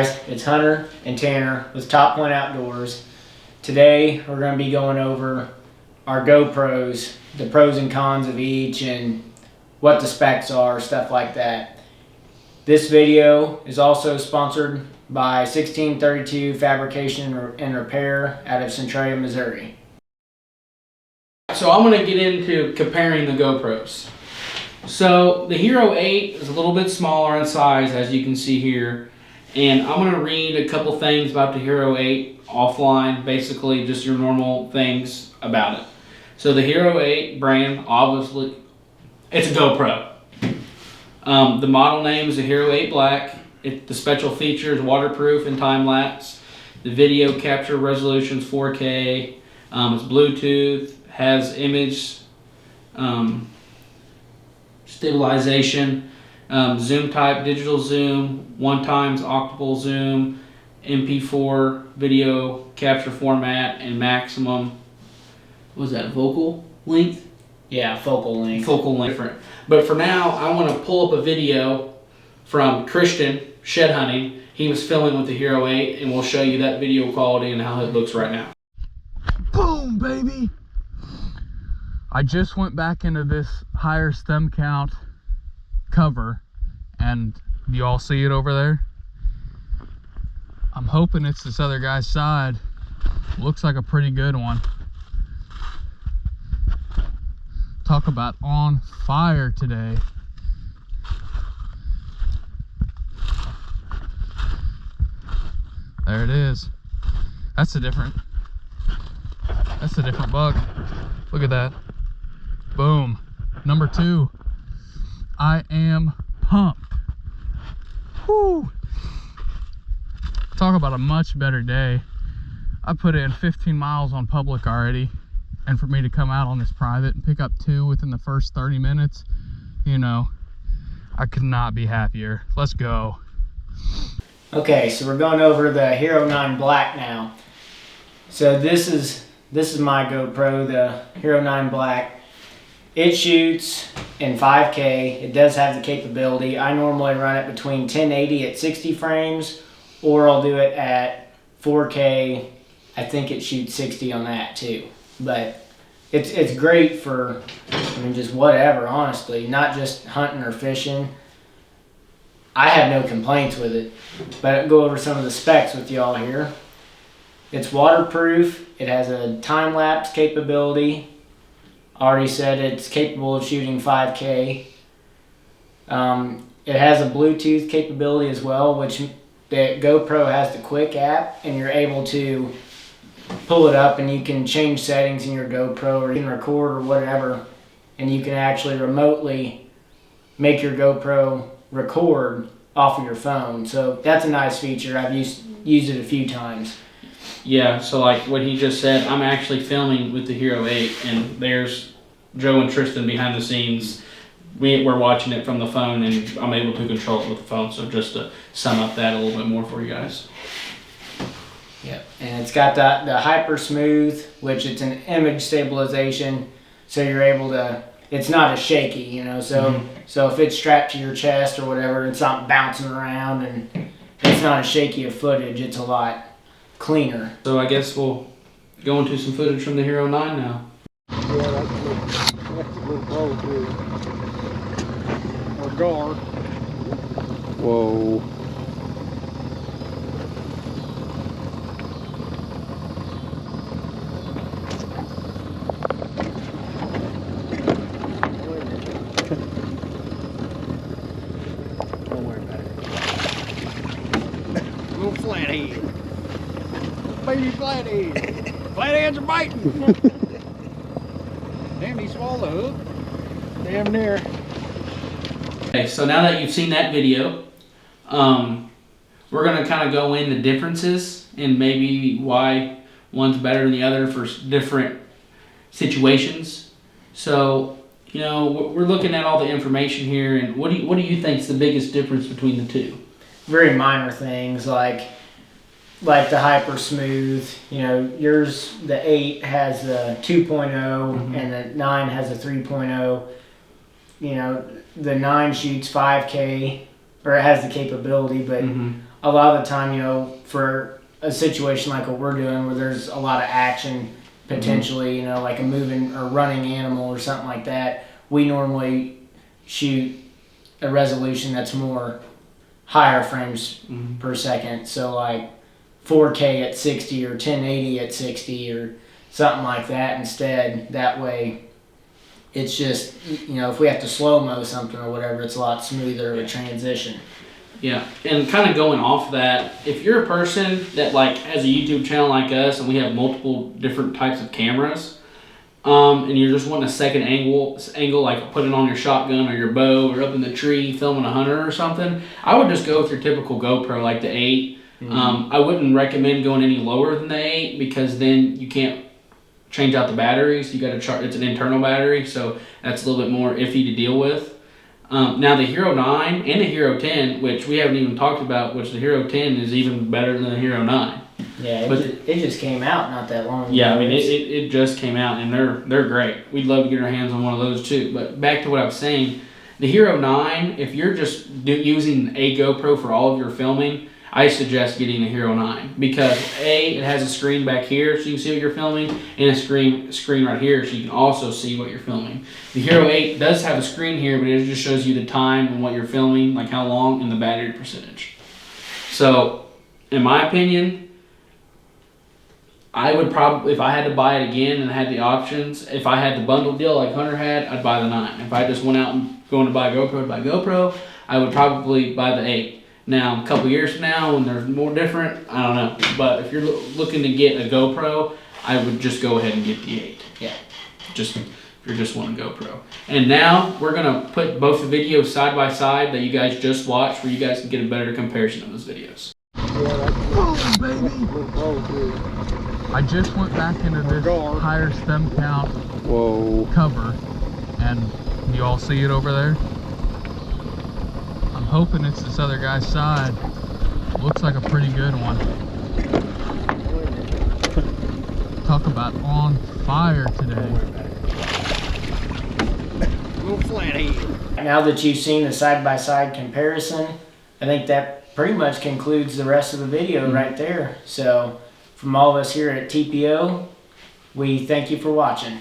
It's Hunter and Tanner with Top Point Outdoors. Today we're going to be going over our GoPros, the pros and cons of each and what the specs are, stuff like that. This video is also sponsored by 1632 Fabrication and Repair out of Centralia, Missouri. So I'm going to get into comparing the GoPros. So the Hero 8 is a little bit smaller in size, as you can see here. And I'm going to read a couple things about the Hero 8 offline, basically just your normal things about it. So the Hero 8 brand, obviously, it's a GoPro. The model name is a Hero 8 Black. The special feature is waterproof and time-lapse. The video capture resolution is 4K. It's Bluetooth, has image stabilization. Zoom type, digital zoom, 1x optical zoom, MP4 video capture format, and maximum, what was that, focal length? Yeah, focal length. Focal length. Different. But for now, I want to pull up a video from Christian shed hunting. He was filming with the Hero 8, and we'll show you that video quality and how it looks right now. Boom, baby! I just went back into this higher stem count cover, and do you all see it over there? I'm hoping it's this other guy's side. Looks like a pretty good one. Talk about on fire today. There it is. That's a different buck. Look at that. Boom. Number 2. I am pumped. Whoo! Talk about a much better day. I put in 15 miles on public already, and for me to come out on this private and pick up 2 within the first 30 minutes, you know, I could not be happier. Let's go. Okay, so we're going over the Hero 9 Black now. So this is my GoPro, the Hero 9 Black. It shoots in 5K. It does have the capability. I normally run it between 1080 at 60 frames, or I'll do it at 4K. I think it shoots 60 on that too. But it's great for, I mean, just whatever, honestly. Not just hunting or fishing. I have no complaints with it. But I'll go over some of the specs with y'all here. It's waterproof. It has a time-lapse capability. Already said it's capable of shooting 5K. It has a Bluetooth capability as well, which the GoPro has the Quick app, and you're able to pull it up and you can change settings in your GoPro, or you can record or whatever, and you can actually remotely make your GoPro record off of your phone. So that's a nice feature. I've used it a few times. Yeah, so like what he just said, I'm actually filming with the Hero 8, and there's Joe and Tristan behind the scenes. We're watching it from the phone, and I'm able to control it with the phone. So just to sum up that a little bit more for you guys. Yep, and it's got the Hyper Smooth, which it's an image stabilization, so you're able to, it's not as shaky, you know, so so if it's strapped to your chest or whatever, it's not bouncing around, and it's not as shaky of footage, it's a lot cleaner. So I guess we'll go into some footage from the Hero 9 now. Yeah, that's a little bow too. Or gar. Whoa. Don't worry about it. Little flathead. Baby flathead. Flatheads are biting. Damn, he swallowed the hook. Damn near. Okay, so now that you've seen that video, we're going to kind of go into differences and maybe why one's better than the other for different situations. So, you know, we're looking at all the information here, and what do you think is the biggest difference between the two? Very minor things like the Hyper Smooth, you know, yours, the 8 has the 2.0 and the 9 has a 3.0. You know, the 9 shoots 5K, or it has the capability, but a lot of the time, you know, for a situation like what we're doing where there's a lot of action potentially, you know, like a moving or running animal or something like that, we normally shoot a resolution that's more higher frames per second. So like 4K at 60 or 1080 at 60 or something like that instead. That way it's just, you know, if we have to slow-mo something or whatever, it's a lot smoother of a transition. Yeah, and kind of going off that, if you're a person that like has a YouTube channel like us and we have multiple different types of cameras, and you're just wanting a second angle like put it on your shotgun or your bow or up in the tree filming a hunter or something, I would just go with your typical GoPro like the 8. I wouldn't recommend going any lower than the 8 because then you can't change out the batteries. You got to charge. It's an internal battery, so that's a little bit more iffy to deal with. Now the Hero 9 and the Hero 10, which we haven't even talked about, which the Hero 10 is even better than the Hero 9. Yeah, it just came out not that long ago. Yeah, I mean it just came out and they're great. We'd love to get our hands on one of those too. But back to what I was saying, the Hero 9, if you're just using a GoPro for all of your filming, I suggest getting the Hero 9 because A, it has a screen back here so you can see what you're filming, and a screen right here so you can also see what you're filming. The Hero 8 does have a screen here, but it just shows you the time and what you're filming, like how long, and the battery percentage. So, in my opinion, I would probably, if I had to buy it again and had the options, if I had the bundle deal like Hunter had, I'd buy the 9. If I just went out and going to buy a GoPro, I'd buy GoPro. I would probably buy the 8. Now, a couple years from now, when there's more different, I don't know. But if you're looking to get a GoPro, I would just go ahead and get the 8. Yeah. Just if you're just wanting a GoPro. And now we're gonna put both the videos side by side that you guys just watched, where you guys can get a better comparison of those videos. Boom, baby! I just went back into this higher stem count cover, and you all see it over there? I'm hoping it's this other guy's side. Looks like a pretty good one. Talk about on fire today. Now that you've seen the side-by-side comparison, I think that pretty much concludes the rest of the video right there. So from all of us here at TPO, we thank you for watching.